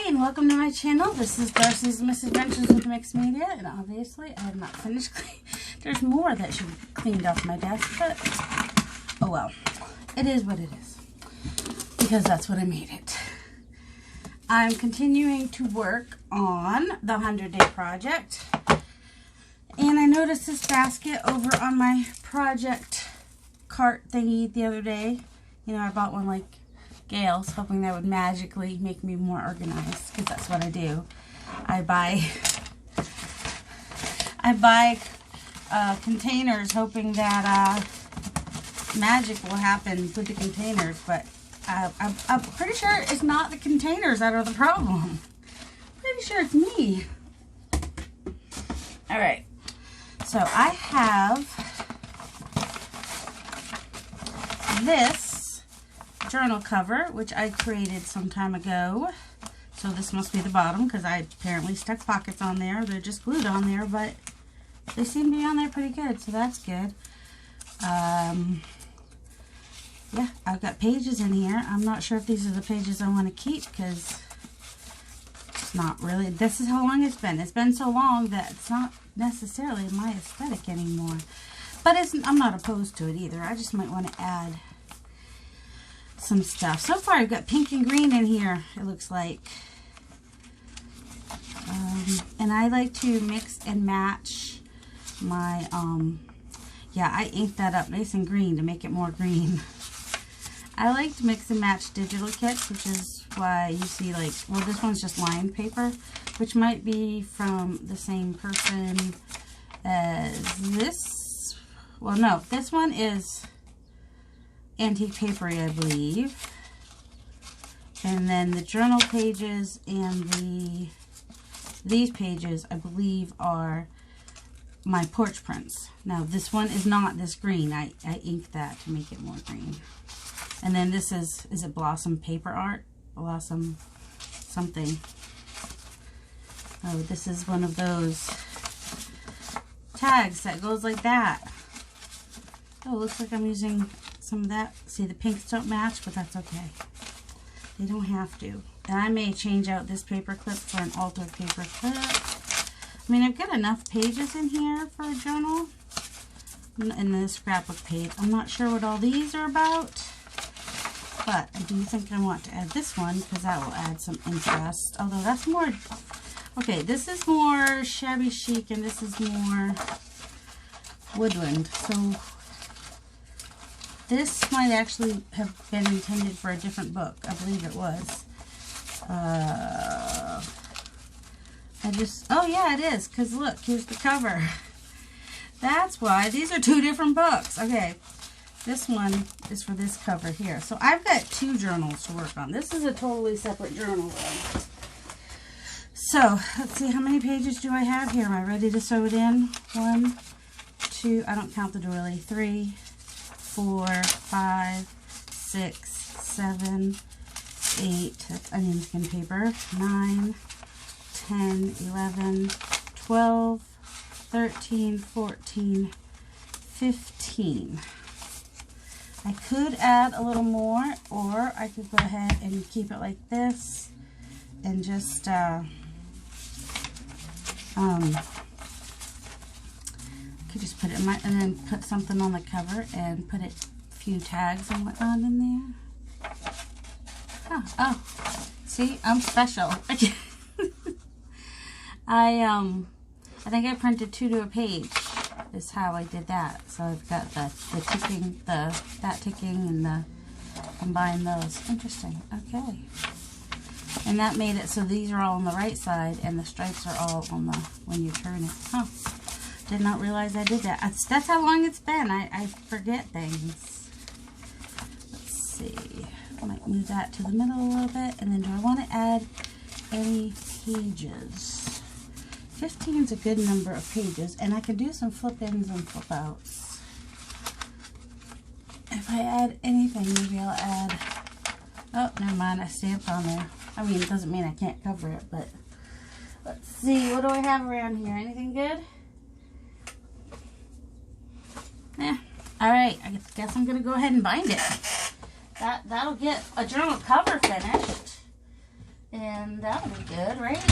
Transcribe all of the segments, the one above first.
and welcome to my channel. This is Darcy's Misadventures with Mixed Media, and obviously I have not finished cleaning. There's more that should be cleaned off my desk, but oh well. It is what it is, because that's what I made it. I'm continuing to work on the 100-day project, and I noticed this basket over on my project cart thingy the other day. You know, I bought one like Gail's, hoping that would magically make me more organized, because that's what I do. I buy containers hoping that magic will happen with the containers, but I'm pretty sure it's not the containers that are the problem. Pretty sure it's me. Alright, so I have this journal cover, which I created some time ago. So this must be the bottom, because I apparently stuck pockets on there. They're just glued on there, but they seem to be on there pretty good, so that's good. Yeah, I've got pages in here. I'm not sure if these are the pages I want to keep, because it's not really. This is how long it's been. It's been so long that it's not necessarily my aesthetic anymore. But I'm not opposed to it either. I just might want to add some stuff. So far I've got pink and green in here, it looks like. And I like to mix and match my, yeah, I inked that up nice and green to make it more green. I like to mix and match digital kits, which is why you see, like, well, this one's just lined paper, which might be from the same person as this. Well, no, this one is antique papery, I believe. And then the journal pages and these pages, I believe, are my porch prints. Now, this one is not this green. I inked that to make it more green. And then this is it Blossom Paper Art? Blossom something. Oh, this is one of those tags that goes like that. Oh, it looks like I'm using some of that. See, the pinks don't match, but that's okay. They don't have to. And I may change out this paper clip for an altered paper clip. I mean, I've got enough pages in here for a journal. And the scrapbook page. I'm not sure what all these are about, but I do think I want to add this one, because that will add some interest. Although that's more, okay, this is more shabby chic and this is more woodland. So this might actually have been intended for a different book. I believe it was. Oh yeah, it is, because look, here's the cover. That's why. These are two different books. Okay, this one is for this cover here. So I've got two journals to work on. This is a totally separate journal though. So, let's see, how many pages do I have here? Am I ready to sew it in? 1, 2, I don't count the doily. 3, 4, 5, 6, 7, 8, that's onion skin paper, 9, 10, 11, 12, 13, 14, 15. I could add a little more, or I could go ahead and keep it like this and just could just put it in my, and then put something on the cover and put a few tags and whatnot in there. Oh, see, I'm special. I think I printed 2 to a page is how I did that. So I've got the ticking, that ticking, and the combine those. Interesting. Okay. And that made it so these are all on the right side and the stripes are all on the, when you turn it. Huh. Did not realize I did that. That's how long it's been. I forget things. Let's see. I might move that to the middle a little bit. And then do I want to add any pages? 15 is a good number of pages, and I can do some flip-ins and flip-outs. If I add anything, maybe I'll add, oh, never mind, I stamped on there. I mean, it doesn't mean I can't cover it, but let's see, what do I have around here? Anything good? Yeah. Alright, I guess I'm going to go ahead and bind it. That'll get a journal cover finished. And that'll be good, right?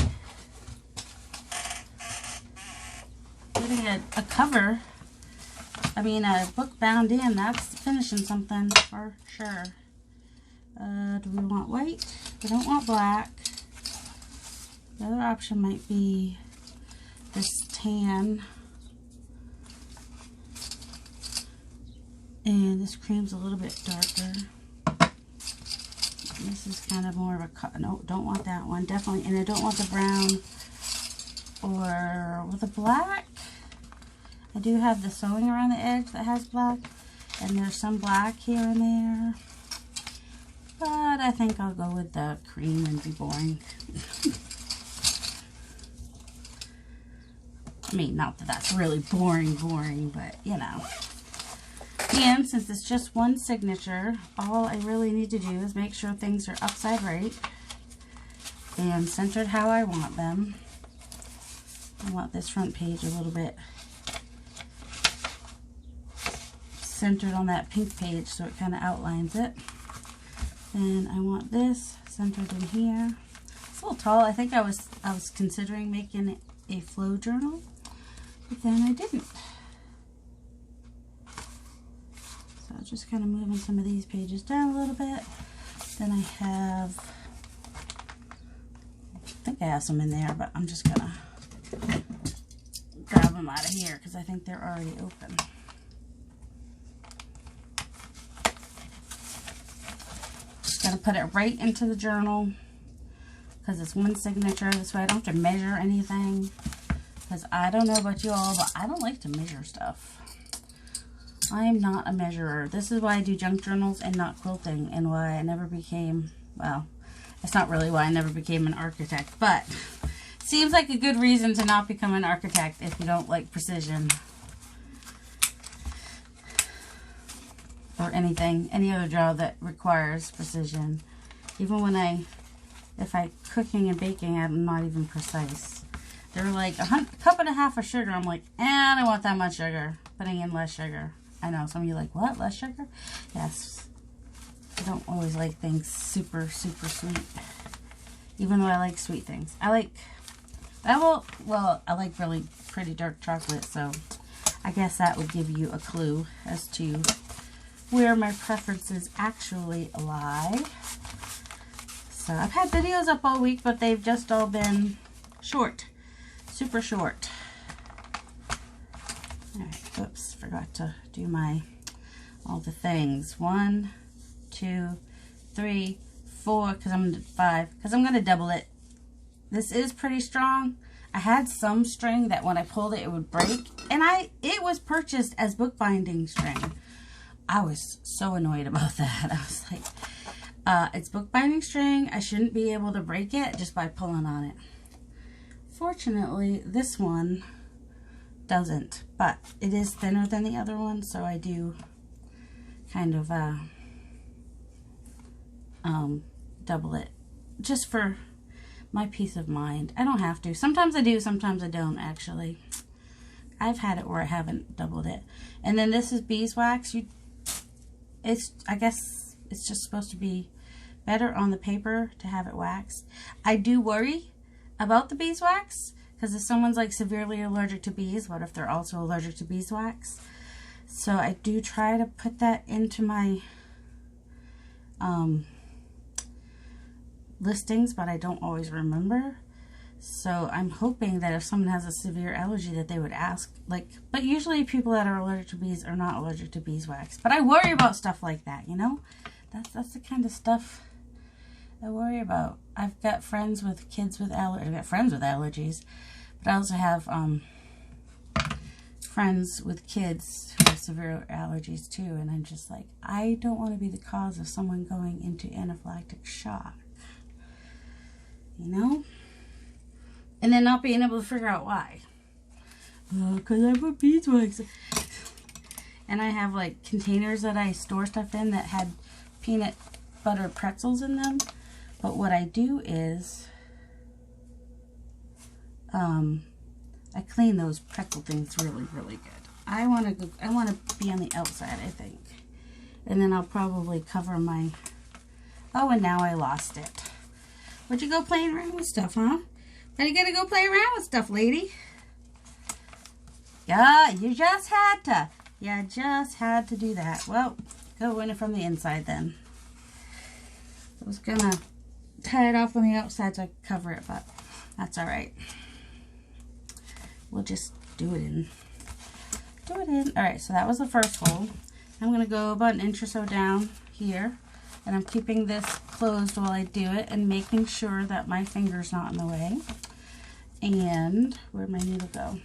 Getting a cover, I mean a book bound in, that's finishing something for sure. Do we want white? We don't want black. The other option might be this tan. And this cream's a little bit darker. This is kind of more of a, no, don't want that one, definitely. And I don't want the brown or with the black. I do have the sewing around the edge that has black, and there's some black here and there. But I think I'll go with the cream and be boring. I mean, not that that's really boring, but you know. And since it's just one signature, all I really need to do is make sure things are upside right and centered how I want them. I want this front page a little bit centered on that pink page so it kind of outlines it. And I want this centered in here. It's a little tall. I think I was considering making a flow journal, but then I didn't. So just kind of moving some of these pages down a little bit. Then I think I have some in there, but I'm just gonna grab them out of here because I think they're already open. Just gonna put it right into the journal because it's one signature. This way I don't have to measure anything, because I don't know about you all, but I don't like to measure stuff. I am not a measurer. This is why I do junk journals and not quilting, and why I never became, well, it's not really why I never became an architect, but seems like a good reason to not become an architect if you don't like precision. Or anything, any other job that requires precision. Even when if I cooking and baking, I'm not even precise. They're like a cup and a half of sugar. I'm like, I don't want that much sugar. Putting in less sugar. I know some of you are like, what? Less sugar? Yes. I don't always like things super, super sweet. Even though I like sweet things. I like really pretty dark chocolate, so I guess that would give you a clue as to where my preferences actually lie. So I've had videos up all week, but they've just all been short. Super short. Alright, oops, forgot to do all the things. 1, 2, 3, 4, because I'm 5, because I'm going to double it. This is pretty strong. I had some string that when I pulled it, it would break, and it was purchased as bookbinding string. I was so annoyed about that. I was like, it's bookbinding string. I shouldn't be able to break it just by pulling on it. Fortunately, this one doesn't, but it is thinner than the other one, so I do kind of double it just for my peace of mind. I don't have to. Sometimes I do, sometimes I don't, actually. I've had it where I haven't doubled it. And then this is beeswax. I guess it's just supposed to be better on the paper to have it waxed. I do worry about the beeswax, because if someone's like severely allergic to bees, what if they're also allergic to beeswax? So I do try to put that into my listings, but I don't always remember. So I'm hoping that if someone has a severe allergy that they would ask, but usually people that are allergic to bees are not allergic to beeswax. But I worry about stuff like that, you know? That's the kind of stuff I worry about. I've got friends with kids with allergies, but I also have friends with kids who have severe allergies too, and I'm just like, I don't want to be the cause of someone going into anaphylactic shock, you know? And then not being able to figure out why. Because I put beeswax. And I have like containers that I store stuff in that had peanut butter pretzels in them. But what I do is I clean those pretzel things really, really good. I want to be on the outside, I think. And then I'll probably cover my, oh, and now I lost it. Where'd you go playing around with stuff, huh? Why you gotta go play around with stuff, lady? Yeah, you just had to. You just had to do that. Well, go in it from the inside then. I was gonna tie it off on the outside so I could cover it, but that's all right. We'll just do it in. Do it in. All right, so that was the first hole. I'm gonna go about an inch or so down here, and I'm keeping this closed while I do it and making sure that my finger's not in the way. And where'd my needle go?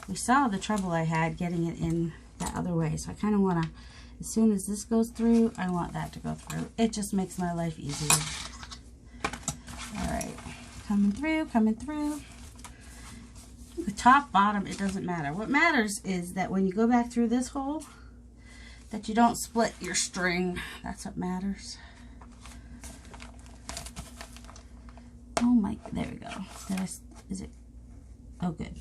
We saw the trouble I had getting it in that other way, so I kind of want to, as soon as this goes through, I want that to go through. It just makes my life easier. All right, coming through, coming through. The top, bottom, it doesn't matter. What matters is that when you go back through this hole, that you don't split your string. That's what matters. Oh my, there we go. Is it? Oh, good.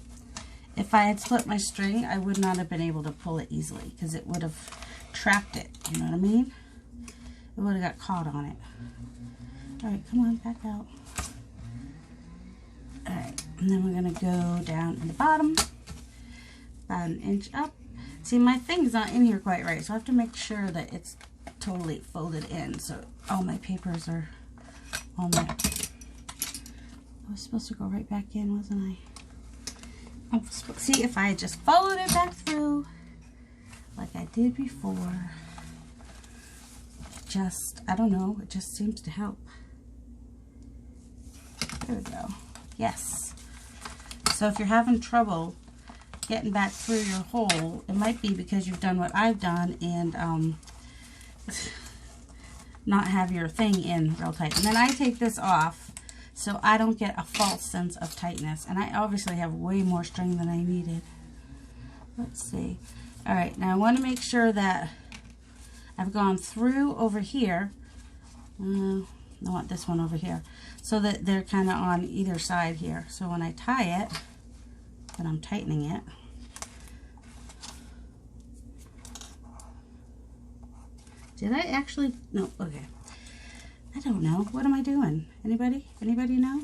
If I had split my string, I would not have been able to pull it easily because it would have trapped it. You know what I mean? It would have got caught on it. All right, come on, back out. All right, and then we're gonna go down in the bottom, about an inch up. See, my thing's not in here quite right, so I have to make sure that it's totally folded in. So all my papers are on there. I was supposed to go right back in, wasn't I? See, if I had just followed it back through like I did before, just, I don't know, it just seems to help. There we go. Yes. So if you're having trouble getting back through your hole, it might be because you've done what I've done and not have your thing in real tight. And then I take this off so I don't get a false sense of tightness. And I obviously have way more string than I needed. Let's see. All right, now I want to make sure that I've gone through over here. I want this one over here, so that they're kind of on either side here. So when I tie it, when I'm tightening it, did I actually? No, okay. I don't know. What am I doing? Anybody? Anybody know?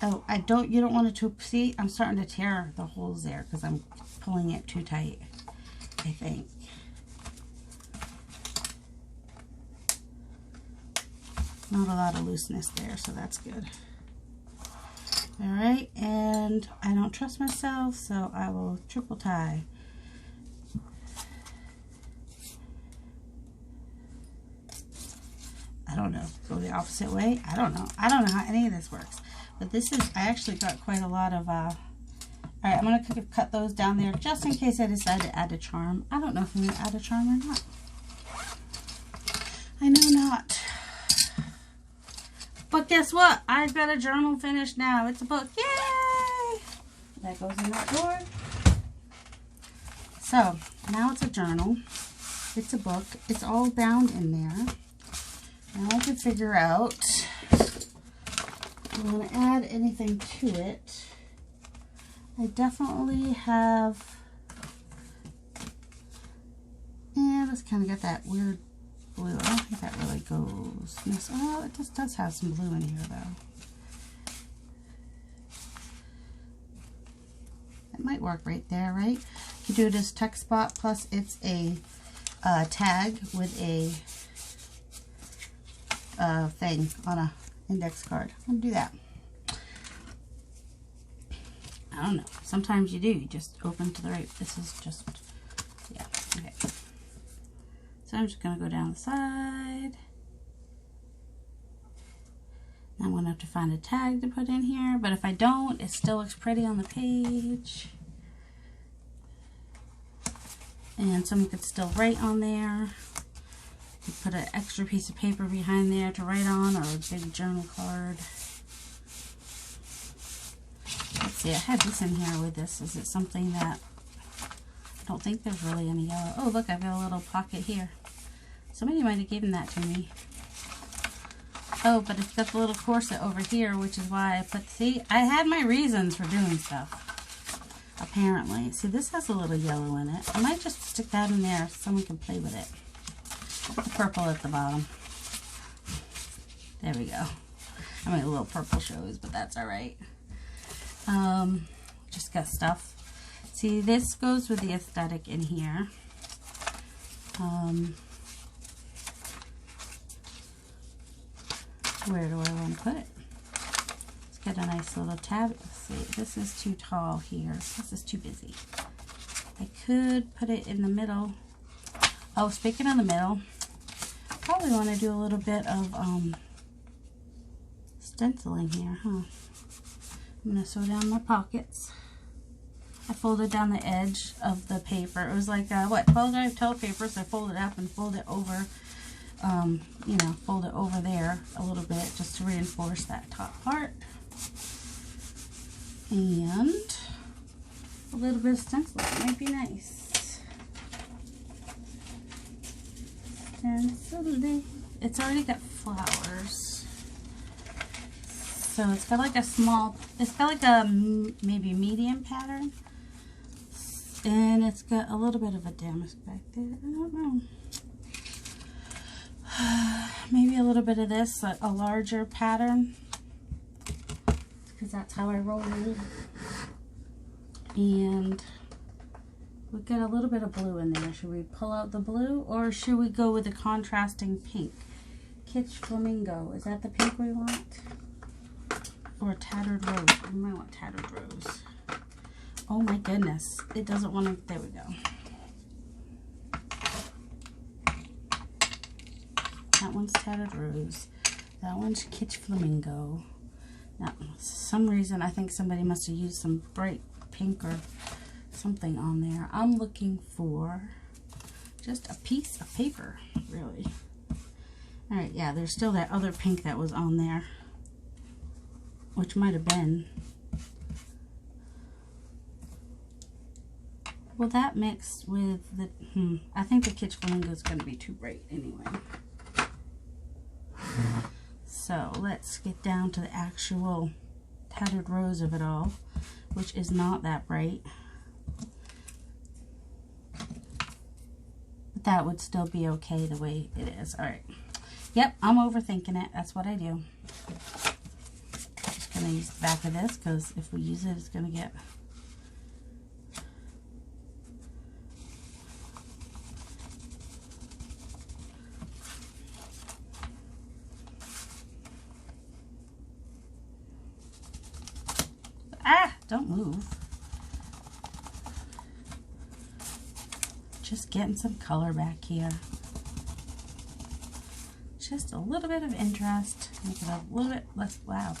Oh, you don't want it to, see, I'm starting to tear the holes there because I'm pulling it too tight, I think. Not a lot of looseness there, so that's good. All right, and I don't trust myself, so I will triple tie. I don't know, go the opposite way? I don't know. I don't know how any of this works. But this is, I actually got quite a lot of, all right, I'm going to cut those down there just in case I decide to add a charm. I don't know if I'm going to add a charm or not. I know not. But guess what? I've got a journal finished now. It's a book. Yay! That goes in that drawer. So, now it's a journal. It's a book. It's all bound in there. Now I can figure out if I want to add anything to it. I definitely have, yeah, let's kind of get that weird blue. I don't think that really goes. Oh, it just does have some blue in here though. It might work right there, right? You do it as text spot, plus it's a tag with a thing on a index card. I'm gonna do that. I don't know. Sometimes you do. You just open to the right. This is just, yeah. Okay. So I'm just gonna go down the side. I'm gonna have to find a tag to put in here, but if I don't, it still looks pretty on the page. And someone could still write on there. You put an extra piece of paper behind there to write on, or a big journal card. Let's see, I had this in here with this. Is it something that, I don't think there's really any yellow. Oh, look, I've got a little pocket here. Somebody might have given that to me. Oh, but it's got the little corset over here, which is why I put, see, I had my reasons for doing stuff. Apparently. See, this has a little yellow in it. I might just stick that in there so someone can play with it. The purple at the bottom. There we go. I mean, a little purple shows, but that's all right. Just got stuff. See, this goes with the aesthetic in here. Where do I want to put it? Let's get a nice little tab. Let's see, this is too tall here. This is too busy. I could put it in the middle. Oh, speaking of the middle, probably want to do a little bit of stenciling here, huh? I'm going to sew down my pockets. I folded down the edge of the paper. It was like, what, 12 paper, so I fold it up and fold it over, you know, fold it over there a little bit just to reinforce that top part. And a little bit of stenciling might be nice. Stenciling. It's already got flowers. So it's got like a small, it's got like a maybe medium pattern. And it's got a little bit of a damask back there. I don't know. Maybe a little bit of this, a larger pattern. Because that's how I roll. And we've got a little bit of blue in there. Should we pull out the blue or should we go with the contrasting pink? Kitsch Flamingo. Is that the pink we want? Or Tattered Rose? We might want Tattered Rose. Oh my goodness. It doesn't want to. There we go. That one's Tattered Rose. That one's Kitsch Flamingo. Now, for some reason, I think somebody must have used some bright pink or something on there. I'm looking for just a piece of paper, really. Alright, yeah, there's still that other pink that was on there, which might have been. Well, that mixed with the, I think the Kitsch Flamingo is going to be too bright anyway. So let's get down to the actual Tattered Rose of it all, which is not that bright. But that would still be okay the way it is. Alright. Yep, I'm overthinking it. That's what I do. I'm just going to use the back of this because if we use it, it's going to get... Don't move. Just getting some color back here. Just a little bit of interest. Make it a little bit less, wow.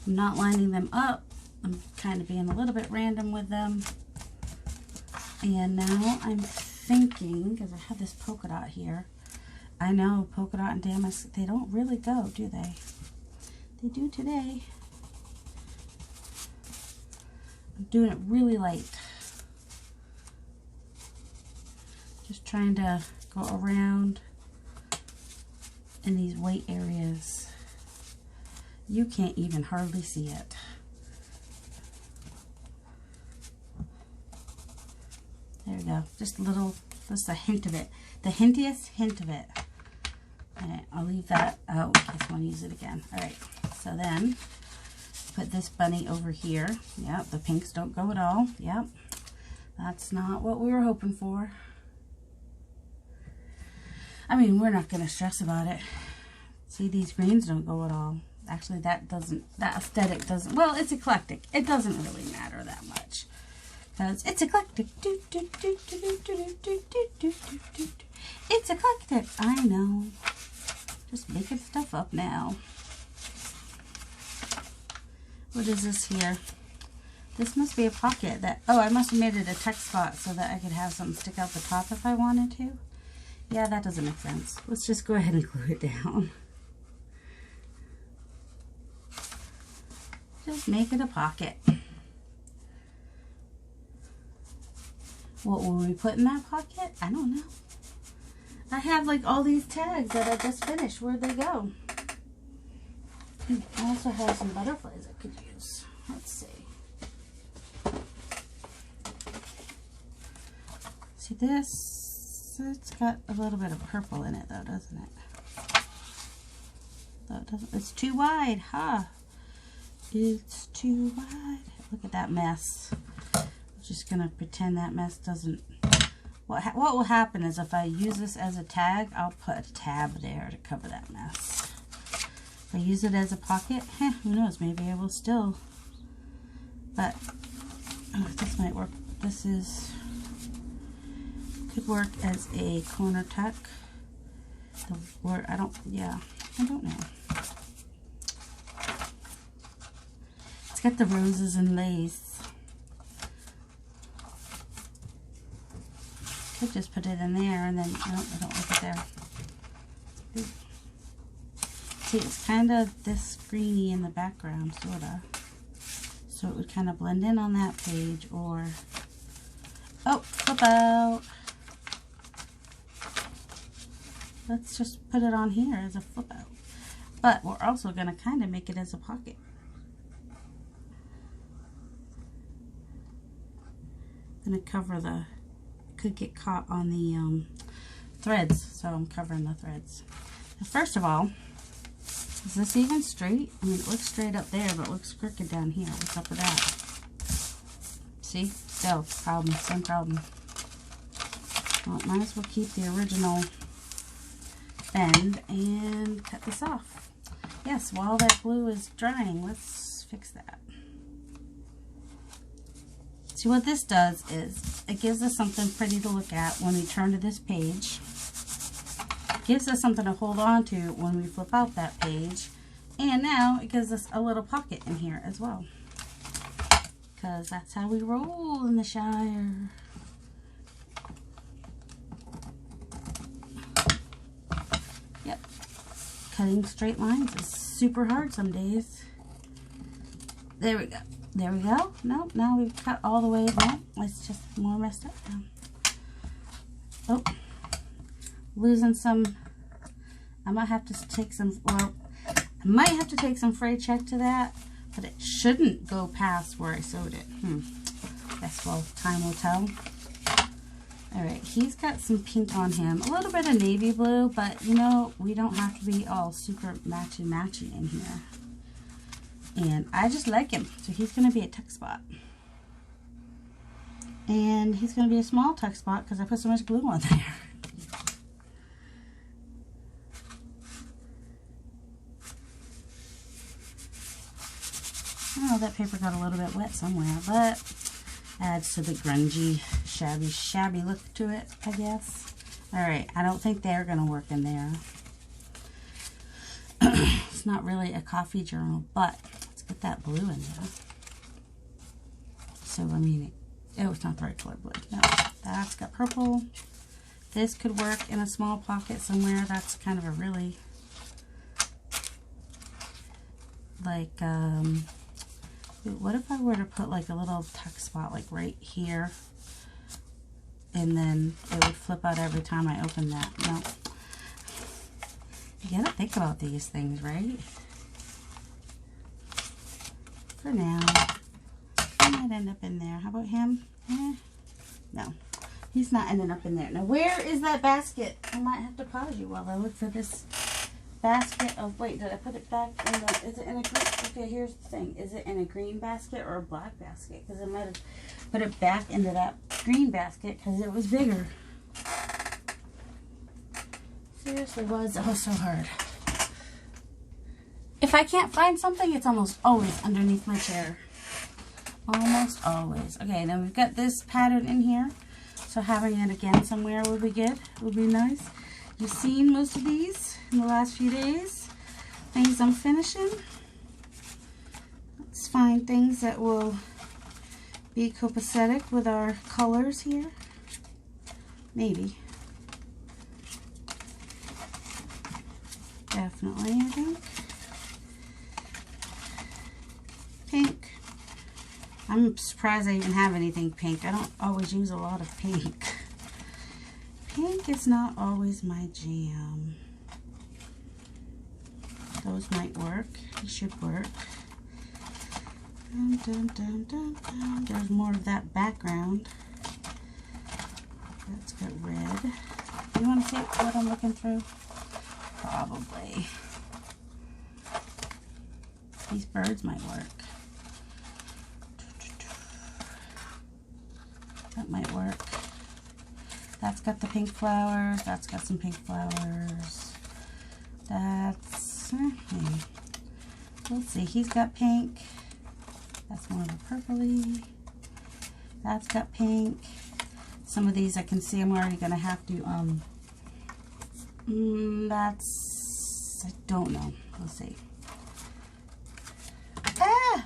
I'm not lining them up. I'm kind of being a little bit random with them. And now I'm thinking, because I have this polka dot here, I know polka dot and damask, they don't really go, do they? They do today. I'm doing it really light. Just trying to go around in these white areas. You can't even hardly see it. There we go. Just a little, just a hint of it. The hintiest hint of it. Alright, I'll leave that out in case I want to use it again. Alright, so then put this bunny over here. Yep, the pinks don't go at all. Yep, that's not what we were hoping for. I mean, we're not going to stress about it. See, these greens don't go at all. Actually, that aesthetic doesn't, well, it's eclectic. It doesn't really matter that much. Because it's eclectic. It's eclectic. I know. Just making stuff up now. What is this here? This must be a pocket that, oh, I must have made it a text spot so that I could have something stick out the top if I wanted to. Yeah, that doesn't make sense. Let's just go ahead and glue it down. Just make it a pocket. What will we put in that pocket? I don't know. I have like all these tags that I just finished. Where'd they go? I also have some butterflies I could use. Let's see. See this? It's got a little bit of purple in it though, doesn't it? Though it doesn't, it's too wide, huh? It's too wide. Look at that mess. I'm just gonna pretend that mess doesn't. What will happen is if I use this as a tag, I'll put a tab there to cover that mess. If I use it as a pocket, who knows? Maybe I will still. But this might work. This could work as a corner tuck. I don't know. It's got the roses and lace. Could just put it in there and then, no, I don't like it there. Ooh. See, it's kind of this greeny in the background, sort of. So it would kind of blend in on that page, or, oh, flip out. Let's just put it on here as a flip out. But we're also going to kind of make it as a pocket. I'm going to cover the, could get caught on the threads, so I'm covering the threads. Now, first of all, is this even straight? I mean, it looks straight up there, but it looks crooked down here. What's up with that? See? Still, problem, same problem. Well, might as well keep the original bend and cut this off. Yes, while that glue is drying, let's fix that. See, what this does is it gives us something pretty to look at when we turn to this page. It gives us something to hold on to when we flip out that page. And now it gives us a little pocket in here as well. Because that's how we roll in the Shire. Yep. Cutting straight lines is super hard some days. There we go. There we go. Nope, now we've cut all the way down. It's just more messed up now. Oh, losing some. I might have to take some, well, I might have to take some fray check to that, but it shouldn't go past where I sewed it. Guess, well, time will tell. Alright, he's got some pink on him. A little bit of navy blue, but you know, we don't have to be all super matchy-matchy in here. And I just like him, so he's going to be a tuck spot. And he's going to be a small tuck spot because I put so much glue on there. Oh, that paper got a little bit wet somewhere, but adds to the grungy, shabby look to it, I guess. Alright, I don't think they're going to work in there. It's not really a coffee journal, but let's get that blue in there. So, I mean, oh, it's not the right color blue. No, that's got purple. This could work in a small pocket somewhere. That's kind of a really, like, what if I were to put like a little tuck spot like right here, and then it would flip out every time I open that? No. You gotta think about these things, right? For now, he might end up in there. How about him? No, he's not ending up in there. Now, where is that basket? I might have to pause you while I look for this basket. Oh, wait, did I put it back in the, is it in a green? Okay, here's the thing. Is it in a green basket or a black basket? Because I might have put it back into that green basket because it was bigger. Seriously, was oh so hard. If I can't find something, it's almost always underneath my chair. Almost always. Okay, now we've got this pattern in here, so having it again somewhere would be good. Would be nice. You've seen most of these in the last few days. Things I'm finishing. Let's find things that will be copacetic with our colors here. Maybe. Definitely, I think. Pink. I'm surprised I even have anything pink. I don't always use a lot of pink. Pink is not always my jam. Those might work. It should work. Dun, dun, dun, dun, dun. There's more of that background. That's got red. Do you want to see what I'm looking through? Probably. These birds might work. That might work. That's got the pink flowers. That's got some pink flowers. That's, maybe. We'll see. He's got pink. That's more of a purpley. That's got pink. Some of these I can see I'm already going to have to, that's, I don't know. We'll see. Ah!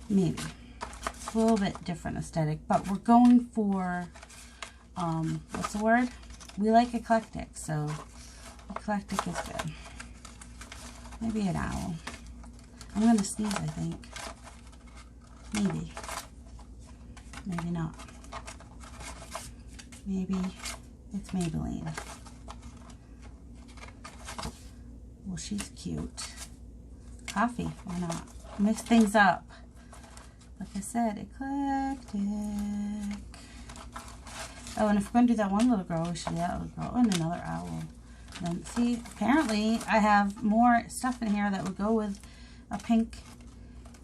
Maybe. It's a little bit different aesthetic, but we're going for, what's the word? We like eclectic, so eclectic is good. Maybe an owl. I'm going to sneeze, I think. Maybe. Maybe not. Maybe it's Maybelline. Well, she's cute. Coffee, why not? Mix things up. Like I said, eclectic. Oh, and if we're going to do that one little girl, we should do that little girl. And another owl. Then, see, apparently I have more stuff in here that would go with a pink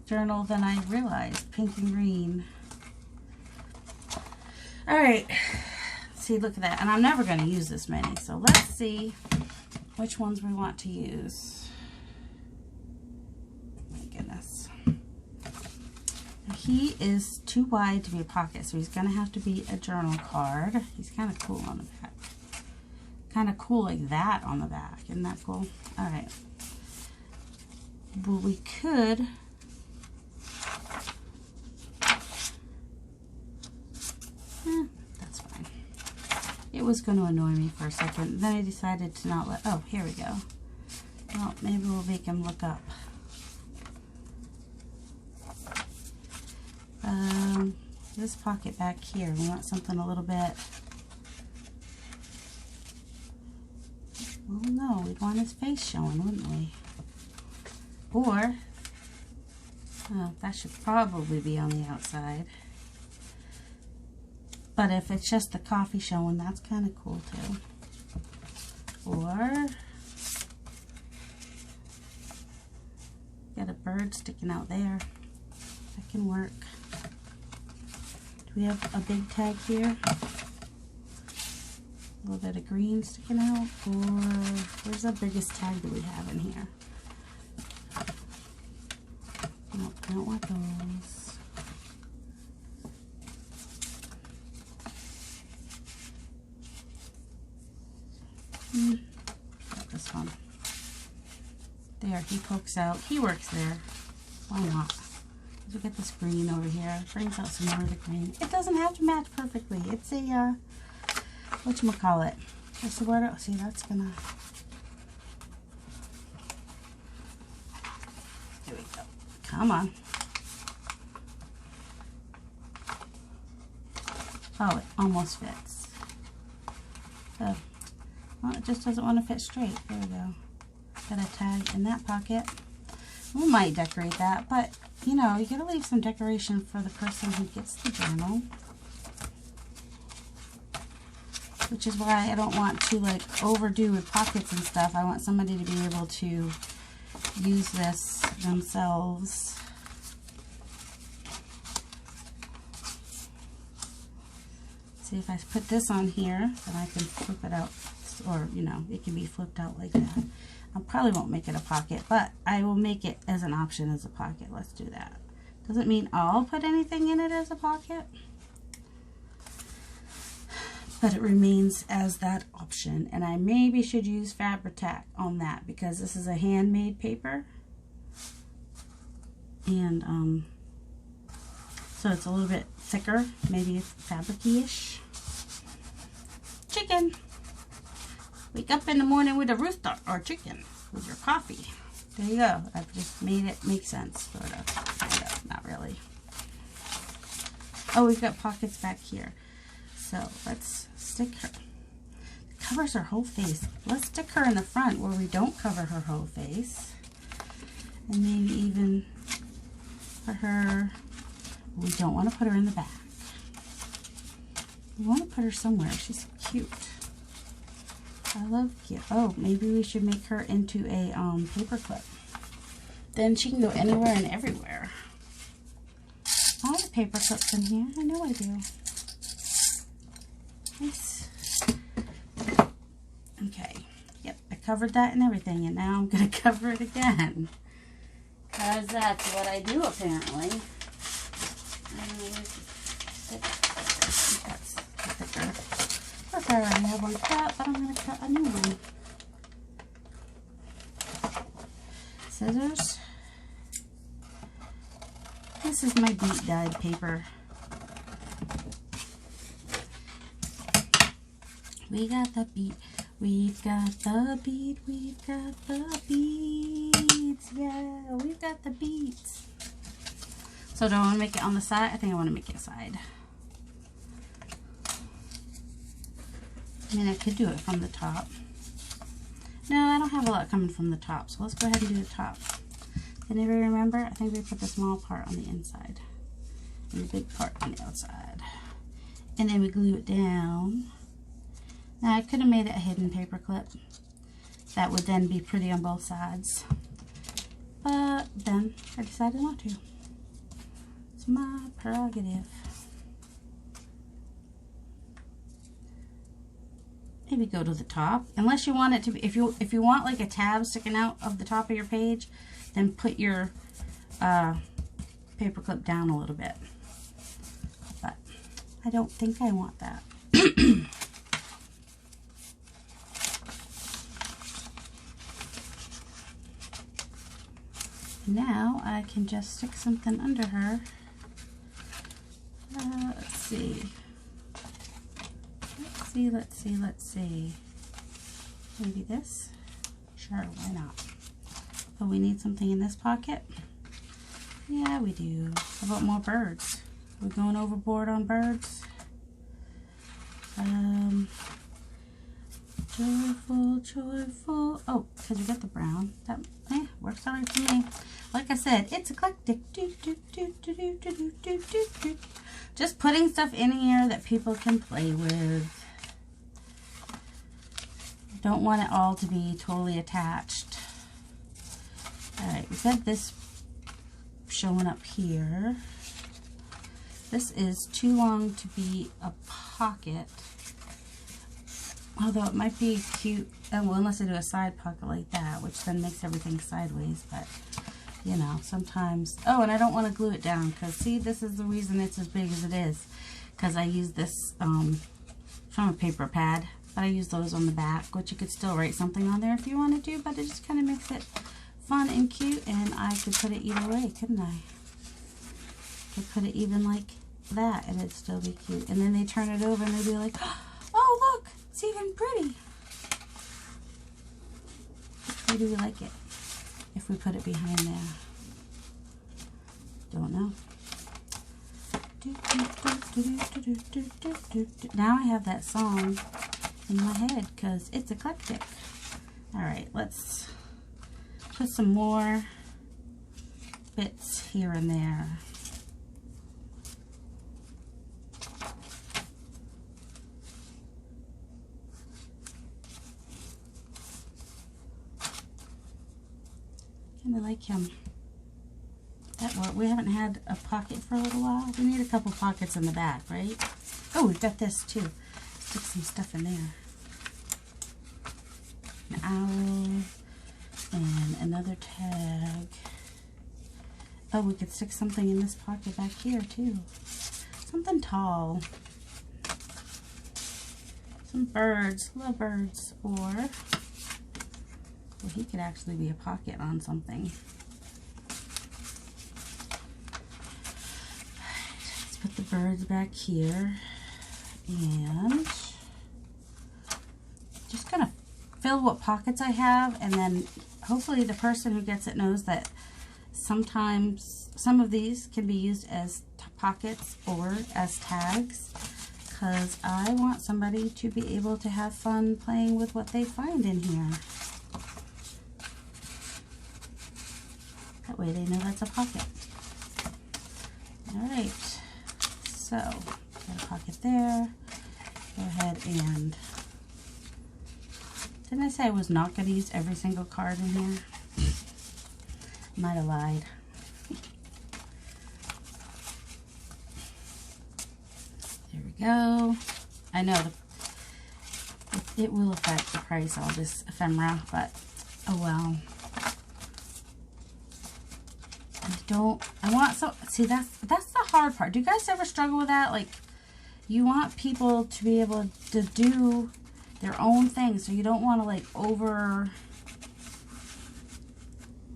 journal than I realized. Pink and green. Alright. See, look at that. And I'm never going to use this many. So let's see which ones we want to use. My goodness. He is too wide to be a pocket, so he's going to have to be a journal card. He's kind of cool on the back. Kind of cool like that on the back. Isn't that cool? Alright. Well, we could... that's fine. It was going to annoy me for a second. Then I decided to not let... Oh, here we go. Well, maybe we'll make him look up. This pocket back here, we want something a little bit... Well, no, we'd want his face showing, wouldn't we? Or, oh, that should probably be on the outside. But if it's just the coffee showing, that's kind of cool too. Or, got a bird sticking out there. That can work. Do we have a big tag here? A little bit of green sticking out. Or, where's the biggest tag that we have in here? Nope, I don't want those. Got this one. There, he pokes out. He works there. Why not? Look at this green over here. Brings out some more of the green. It doesn't have to match perfectly. It's a, whatchamacallit. What's the word? See, that's gonna... There we go. Come on. Oh, it almost fits. So, well, it just doesn't want to fit straight. There we go. Got a tag in that pocket. We might decorate that, but, you know, you gotta leave some decoration for the person who gets the journal. Which is why I don't want to, like, overdo with pockets and stuff. I want somebody to be able to use this themselves. See, if I put this on here, then I can flip it out, or, you know, it can be flipped out like that. I probably won't make it a pocket, but I will make it as an option as a pocket. Let's do that. Doesn't mean I'll put anything in it as a pocket, but it remains as that option. And I maybe should use Fabri-Tac on that because this is a handmade paper. And so it's a little bit thicker, maybe it's fabric-ish. Chicken. Wake up in the morning with a rooster or chicken with your coffee. There you go. I've just made it make sense, sort of. Kind of, not really. Oh, we've got pockets back here. So let's stick her. It covers her whole face. Let's stick her in the front where we don't cover her whole face. And maybe even for her We don't want to put her in the back. We want to put her somewhere. She's so cute. I love cute. Oh, maybe we should make her into a paper clip. Then she can go anywhere and everywhere. I have paper clips in here. I know I do. Nice. Okay. Yep, I covered that and everything, and now I'm going to cover it again. Because that's what I do, apparently. That's thicker. Of course, I already have one cut, but I'm going to cut a new one. Scissors. This is my beat dyed paper. We got the beat. We've got the beat. We've got the beats. Yeah, we've got the beats. So do I want to make it on the side? I think I want to make it side. I mean, I could do it from the top. No, I don't have a lot coming from the top, so let's go ahead and do the top. Can anybody remember? I think we put the small part on the inside and the big part on the outside. And then we glue it down. Now, I could have made it a hidden paper clip. That would then be pretty on both sides. But then I decided not to. It's my prerogative. Maybe go to the top, unless you want it to be. If you want like a tab sticking out of the top of your page, then put your paper clip down a little bit. But I don't think I want that. Now I can just stick something under her. Let's see. Let's see. Maybe this? Sure, why not? But we need something in this pocket? Yeah, we do. How about more birds? We're going overboard on birds? Joyful, joyful. Oh, because we got the brown. That works all right for me. Like I said, it's eclectic. Just putting stuff in here that people can play with. Don't want it all to be totally attached. Alright, we got this showing up here. This is too long to be a pocket. Although it might be cute, well, unless I do a side pocket like that, which then makes everything sideways, but, you know, sometimes. Oh, and I don't want to glue it down, because, see, this is the reason it's as big as it is, because I use this from a paper pad, but I use those on the back, which you could still write something on there if you wanted to, but it just kind of makes it fun and cute, and I could put it either way, couldn't I? Could put it even like that, and it'd still be cute. And then they turn it over, and they'd be like, oh, look! It's even pretty. How do we like it if we put it behind there? Don't know. Now I have that song in my head because it's eclectic. Alright, let's put some more bits here and there. I like him. That work. We haven't had a pocket for a little while. We need a couple pockets in the back, right? Oh, we've got this too. Stick some stuff in there. An owl and another tag. Oh, we could stick something in this pocket back here too. Something tall. Some birds. Love birds. Or well, he could actually be a pocket on something. Let's put the birds back here and just kind of fill what pockets I have, and then hopefully the person who gets it knows that sometimes some of these can be used as pockets or as tags, because I want somebody to be able to have fun playing with what they find in here. That way they know that's a pocket. All right, so got a pocket there. Go ahead and, didn't I say I was not going to use every single card in here? Might have lied. There we go. I know it will affect the price, all this ephemera, but oh well. See, that's the hard part. Do you guys ever struggle with that? Like, you want people to be able to do their own thing, so you don't want to like over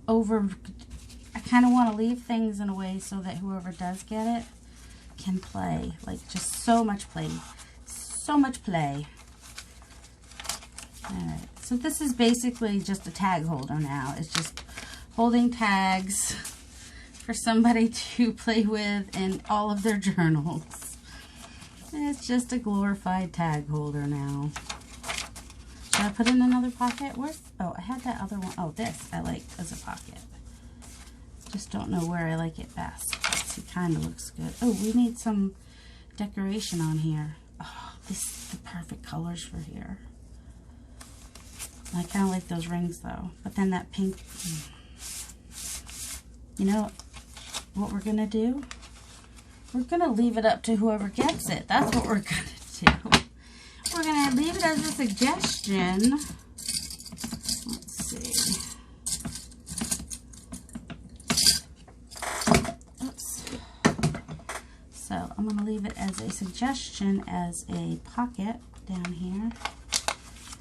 I kind of want to leave things in a way so that whoever does get it can play. Like, just so much play. So much play. Alright, so this is basically just a tag holder now. It's just holding tags for somebody to play with in all of their journals. It's just a glorified tag holder now. Should I put in another pocket? Oh, I had that other one. Oh, this I like as a pocket. Just don't know where I like it best. It kind of looks good. Oh, we need some decoration on here. Oh, this is the perfect colors for here. I kind of like those rings though. But then that pink. You know what we're going to do? We're going to leave it up to whoever gets it. That's what we're going to do. We're going to leave it as a suggestion. Let's see. Oops. So I'm going to leave it as a suggestion as a pocket down here.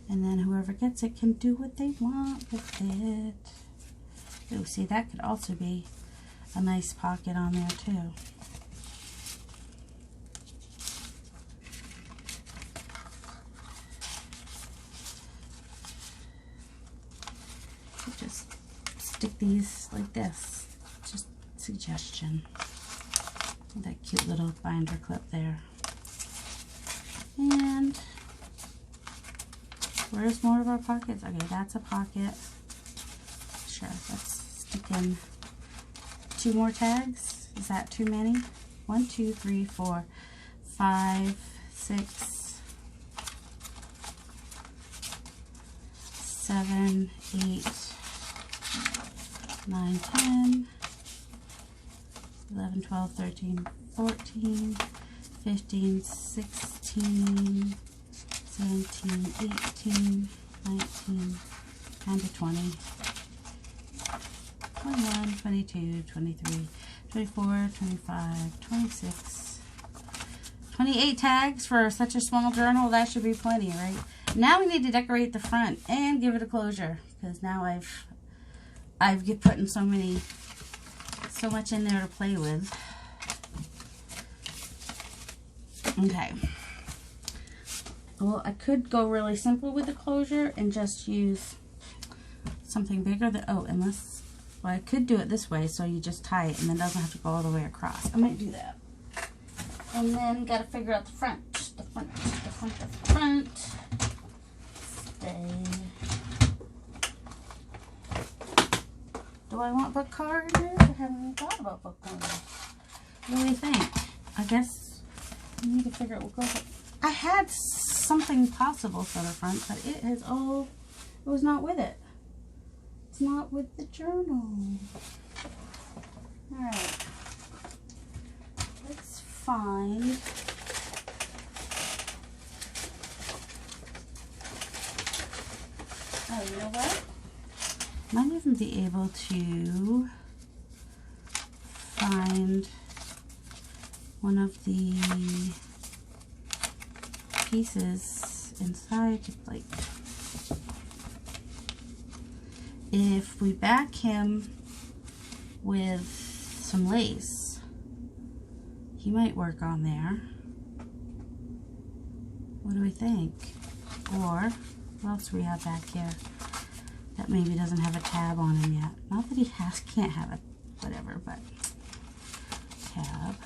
And then whoever gets it can do what they want with it. Oh, see, that could also be a nice pocket on there too. Just stick these like this. Just suggestion. That cute little binder clip there. And where's more of our pockets? Okay, that's a pocket. Sure, let's stick in 2 more tags. Is that too many? 1, 2, 3, 4, 5, 6, 7, 8, 9, 10, 11, 12, 13, 14, 15, 16, 17, 18, 19, and 20. 21, 22, 23, 24, 25, 26, 28 tags for such a small journal. That should be plenty, right? Now we need to decorate the front and give it a closure, because now I've putting so much in there to play with. Okay. Well, I could go really simple with the closure and just use something bigger. Well, I could do it this way, so you just tie it and then it doesn't have to go all the way across. I might do that. And then got to figure out the front. The front. Stay. Do I want book corners? I haven't even thought about book corners. What do you think? I guess I need to figure out what goes. I had something possible for the front, but it was not with it. It's not with the journal. Alright. Let's find. Oh, you know what? Might even be able to find one of the pieces inside, like, if we back him with some lace, he might work on there. What do we think? Or what else do we have back here that maybe doesn't have a tab on him yet? Not that he can't have it, whatever, but tab.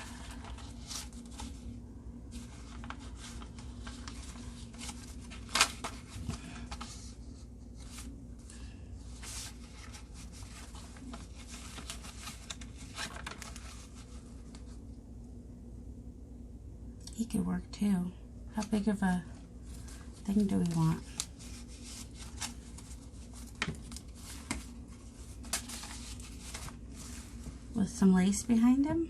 could work too. How big of a thing do we want? With some lace behind him.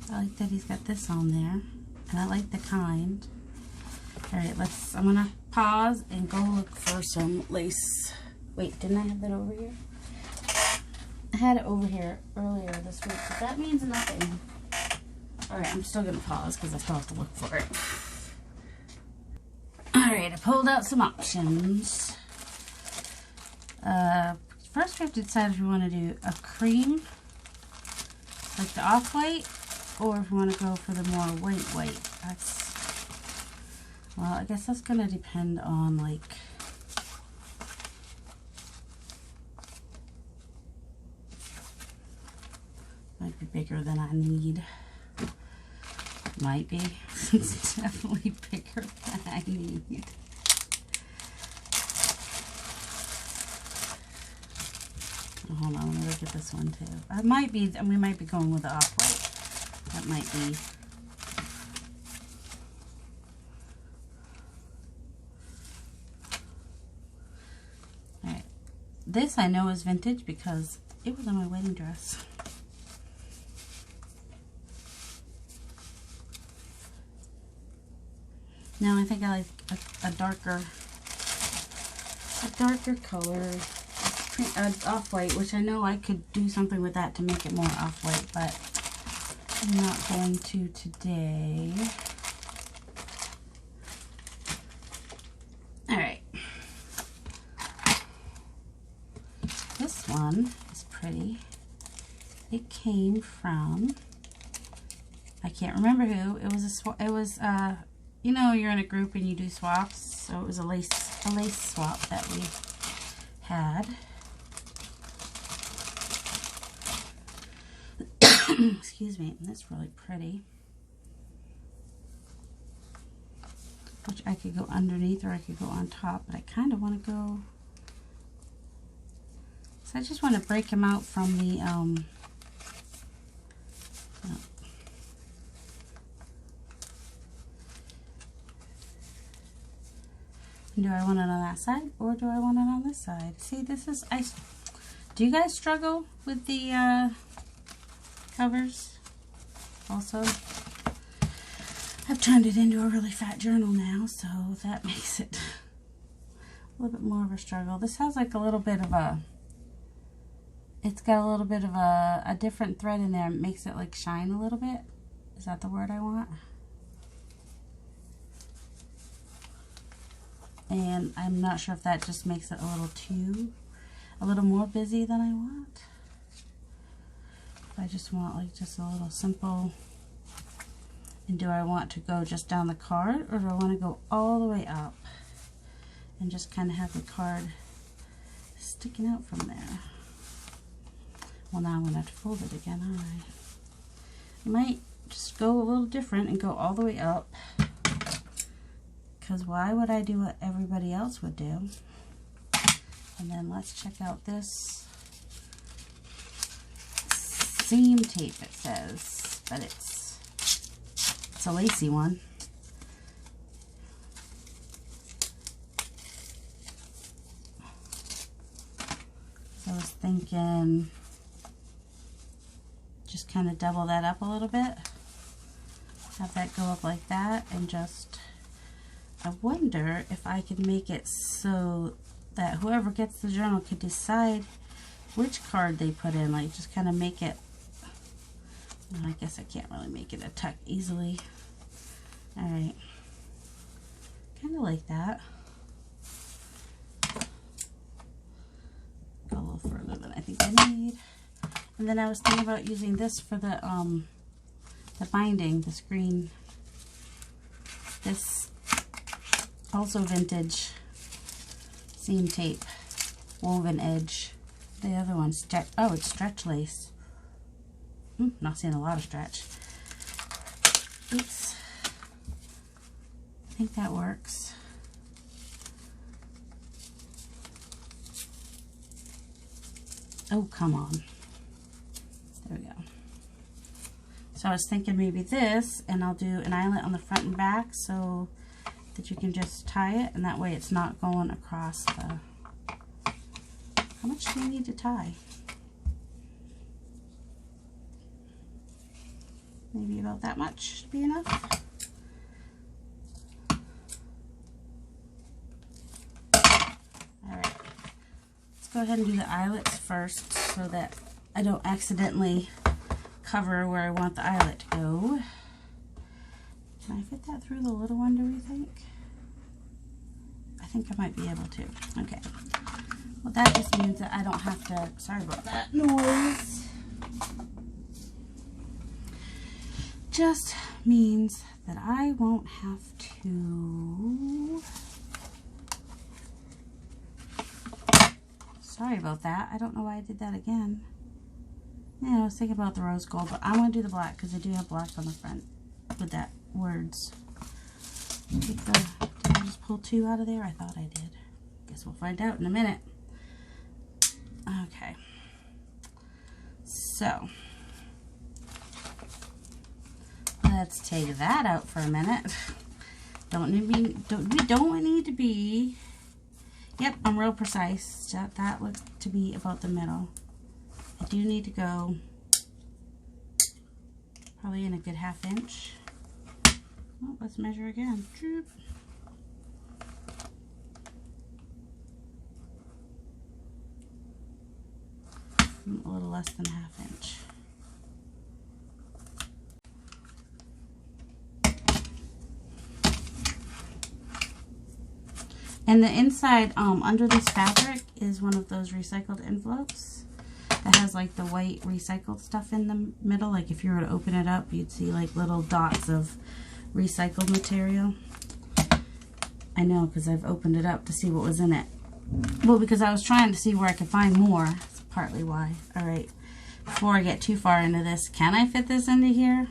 I like that he's got this on there. And I like the kind. Alright, I'm gonna pause and go look for some lace. Wait, didn't I have that over here? I had it over here earlier this week, but that means nothing. Alright, I'm still gonna pause because I still have to look for it. Alright, I pulled out some options. First we have to decide if we want to do a cream, like the off-white, or if we want to go for the more white. Well, I guess that's going to depend on, like, might be bigger than I need. Might be. It's definitely bigger than I need. Hold on, let me look at this one too. We might be going with the off-white. That might be. Alright. This I know is vintage because it was on my wedding dress. Now I think I like a darker color. Off-white, which I know I could do something with that to make it more off-white, but I'm not going to today. Alright. This one is pretty. It came from, I can't remember who. It was you know, you're in a group and you do swaps, so it was a lace swap that we had. Excuse me, that's really pretty. Which I could go underneath or I could go on top, but I kind of want to go. So I just want to break him out from the do I want it on that side or do I want it on this side? See, this is, do you guys struggle with the covers also? I've turned it into a really fat journal now, so that makes it a little bit more of a struggle. This has like a little bit of a, it's got a little bit of a different thread in there. It makes it like shine a little bit. Is that the word I want? And I'm not sure if that just makes it a little more busy than I want. I just want like just a little simple. And do I want to go just down the card or do I want to go all the way up and just kind of have the card sticking out from there? Well, now I'm going to have to fold it again, aren't I? I might just go a little different and go all the way up. Because why would I do what everybody else would do? And then let's check out this seam tape, it says, but it's a lacy one. So I was thinking just kind of double that up a little bit. Have that go up like that and just, I wonder if I could make it so that whoever gets the journal could decide which card they put in, like just kind of make it, well, I guess I can't really make it a tuck easily. Alright, kind of like that. Go a little further than I think I need. And then I was thinking about using this for the binding, this green, this also vintage seam tape, woven edge. The other one's oh, it's stretch lace. Not seeing a lot of stretch. Oops. I think that works. Oh, come on. There we go. So I was thinking maybe this, and I'll do an eyelet on the front and back so that you can just tie it, and that way it's not going across the... How much do you need to tie? Maybe about that much should be enough. Alright, let's go ahead and do the eyelets first so that I don't accidentally cover where I want the eyelet to go. Can I fit that through the little one, do we think? I think I might be able to. Okay. Well, that just means that I don't have to... Sorry about that noise. Just means that I won't have to... Sorry about that. I don't know why I did that again. Yeah, I was thinking about the rose gold, but I want to do the black because I do have black on the front with that words. Did I just pull 2 out of there? I thought I did. Guess we'll find out in a minute. Okay. So, let's take that out for a minute. We don't need to be... Yep, I'm real precise. That looks to be about the middle. I do need to go probably in a good 1/2 inch. Oh, let's measure again. A little less than 1/2 inch. And the inside, under this fabric, is one of those recycled envelopes that has like the white recycled stuff in the middle. Like if you were to open it up, you'd see like little dots of recycled material. I know, because I've opened it up to see what was in it. Well, because I was trying to see where I could find more. That's partly why. All right. Before I get too far into this, can I fit this into here?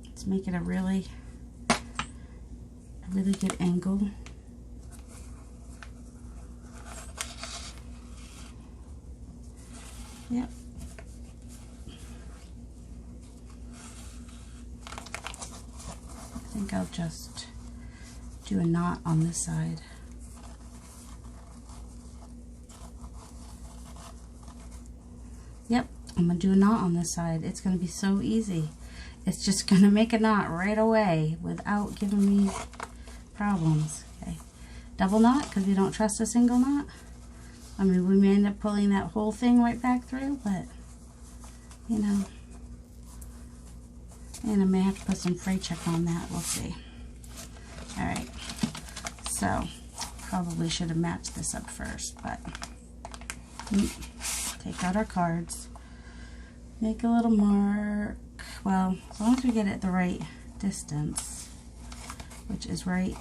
Let's make it a really good angle. Yep. I think I'll just do a knot on this side. Yep, I'm going to do a knot on this side. It's going to be so easy. It's just going to make a knot right away without giving me problems. Okay, double knot because we don't trust a single knot. I mean, we may end up pulling that whole thing right back through, but you know, and I may have to put some fray check on that. We'll see. All right, so probably should have matched this up first, but take out our cards, make a little mark. Well, as long as we get it the right distance, which is right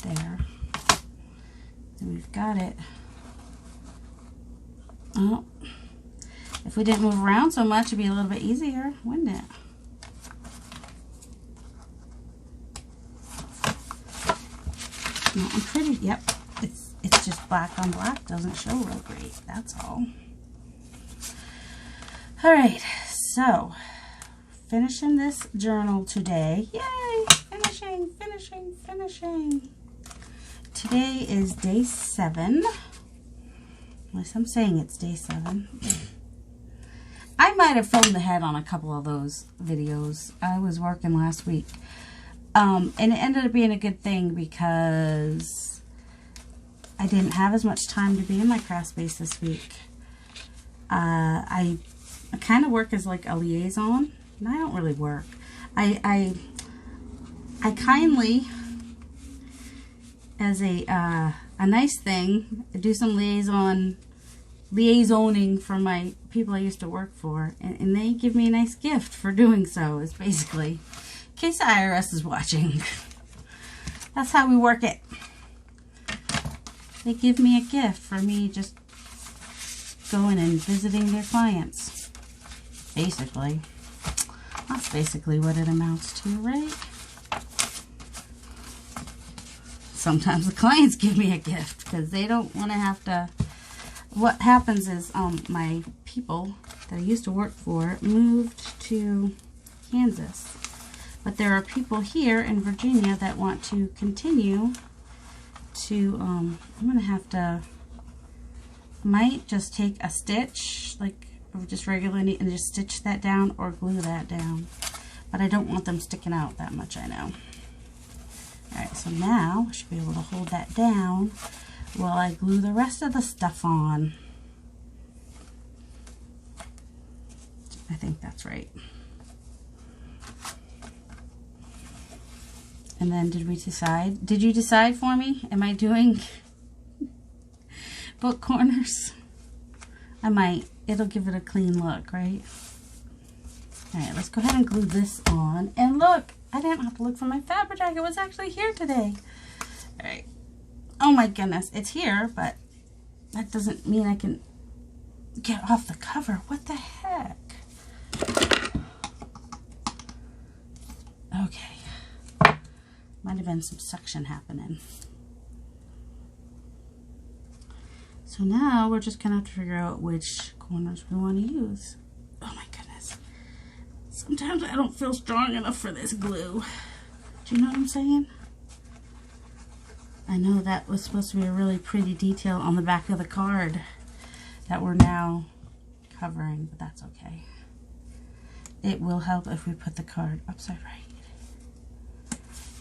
there, then we've got it. Oh, if we didn't move around so much, it'd be a little bit easier, wouldn't it? No, I'm pretty, yep, it's just black on black, doesn't show real great, that's all. All right, so finishing this journal today. Yay! Finishing, finishing, finishing. Today is day 7. At least I'm saying it's day 7. I might have filmed ahead on a couple of those videos. I was working last week. And it ended up being a good thing because I didn't have as much time to be in my craft space this week. I kind of work as like a liaison, and I don't really work. I kindly, as a nice thing, do some liaisoning for my people I used to work for, and they give me a nice gift for doing so. It's basically, in case the IRS is watching, that's how we work it. They give me a gift for me just going and visiting their clients. Basically, that's basically what it amounts to, right? Sometimes the clients give me a gift because they don't want to have to what happens is my people that I used to work for moved to Kansas. But there are people here in Virginia that want to continue to, I'm going to have to, might just take a stitch, like just regularly, and just stitch that down or glue that down. But I don't want them sticking out that much, I know. Alright, so now I should be able to hold that down while I glue the rest of the stuff on. I think that's right. And then did you decide for me? Am I doing book corners? I might. It'll give it a clean look, right? Alright, let's go ahead and glue this on. And look, I didn't have to look for my Fabri-Tac. It was actually here today. Alright. Oh my goodness, it's here, but that doesn't mean I can get off the cover. What the heck? Okay. Might have been some suction happening. So now we're just gonna have to figure out which corners we want to use. Oh my goodness. Sometimes I don't feel strong enough for this glue. Do you know what I'm saying? I know that was supposed to be a really pretty detail on the back of the card that we're now covering, but that's okay. It will help if we put the card upside right.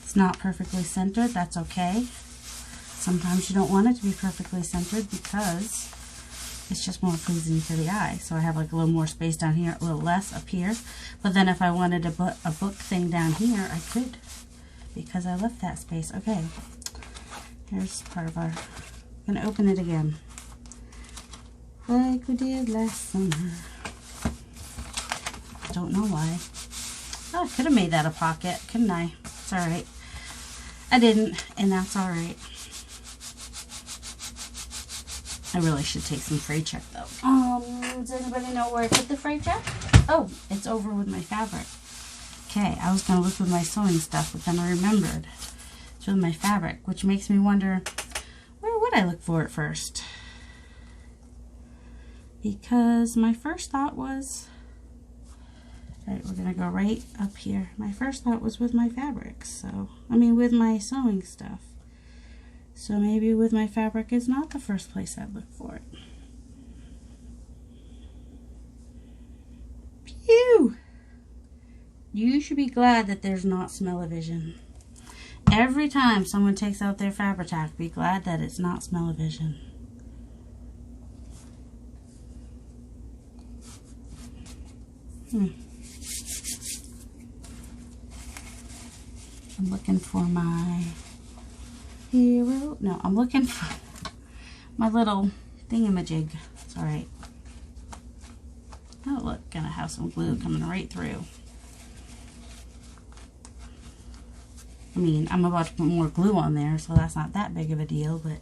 It's not perfectly centered, that's okay. Sometimes you don't want it to be perfectly centered because it's just more pleasing to the eye. So I have like a little more space down here, a little less up here. But then if I wanted to put a book thing down here, I could, because I left that space. Okay, here's part of our, I'm gonna open it again. Like we did last summer. Don't know why. Oh, I could have made that a pocket, couldn't I? It's alright. I didn't, and that's alright. I really should take some fray check though. Does anybody know where I put the fray check? Oh, it's over with my fabric. Okay, I was gonna look with my sewing stuff, but then I remembered it's with my fabric, which makes me wonder, where would I look for it first? Because my first thought was, alright, we're gonna go right up here. My first thought was with my fabrics, so, I mean with my sewing stuff. So maybe with my fabric is not the first place I'd look for it. Phew! You should be glad that there's not smell-o-vision. Every time someone takes out their Fabri-Tac, be glad that it's not smell-o-vision. I'm looking for my hero. No, I'm looking for my little thingamajig. It's alright. Oh, look, gonna have some glue coming right through. I mean, I'm about to put more glue on there, so that's not that big of a deal, but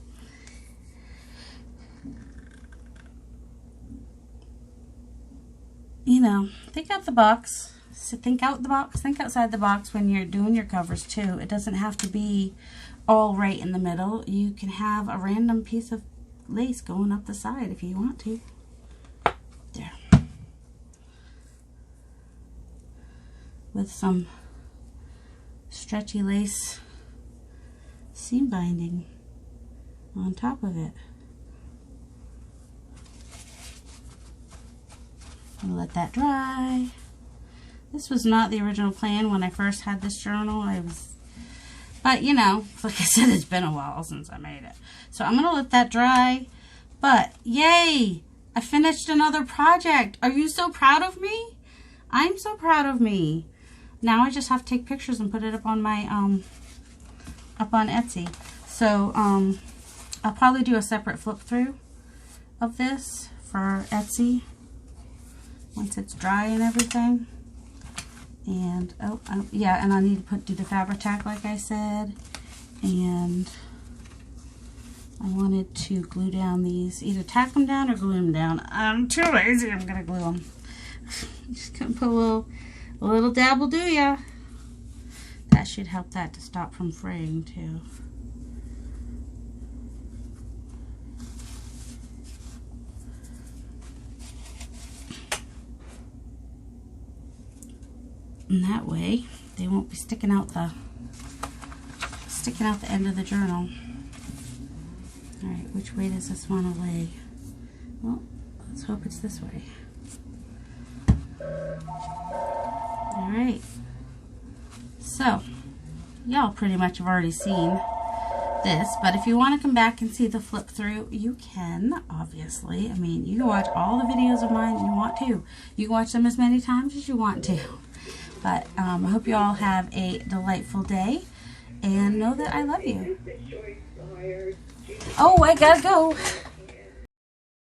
you know, think out the box. Think out the box. Think outside the box when you're doing your covers too. It doesn't have to be all right in the middle. You can have a random piece of lace going up the side if you want to. There. With some stretchy lace seam binding on top of it. I'm gonna let that dry. This was not the original plan when I first had this journal. But you know, like I said, it's been a while since I made it. So I'm gonna let that dry. But yay! I finished another project. Are you so proud of me? I'm so proud of me. Now I just have to take pictures and put it up on my up on Etsy. So I'll probably do a separate flip through of this for Etsy once it's dry and everything. And yeah, and I need to do the Fabri-Tac like I said, and I wanted to glue down these, either tack them down or glue them down. I'm too lazy. I'm gonna glue them. Just gonna put a little dab will do ya. That should help that to stop from fraying too. And that way they won't be sticking out the end of the journal. All right, which way does this want to lay? Well, let's hope it's this way. All right. So, y'all pretty much have already seen this, but if you want to come back and see the flip through, you can, obviously. I mean, you can watch all the videos of mine you want to. You can watch them as many times as you want to. But I hope you all have a delightful day, and know that I love you. Oh, I gotta go.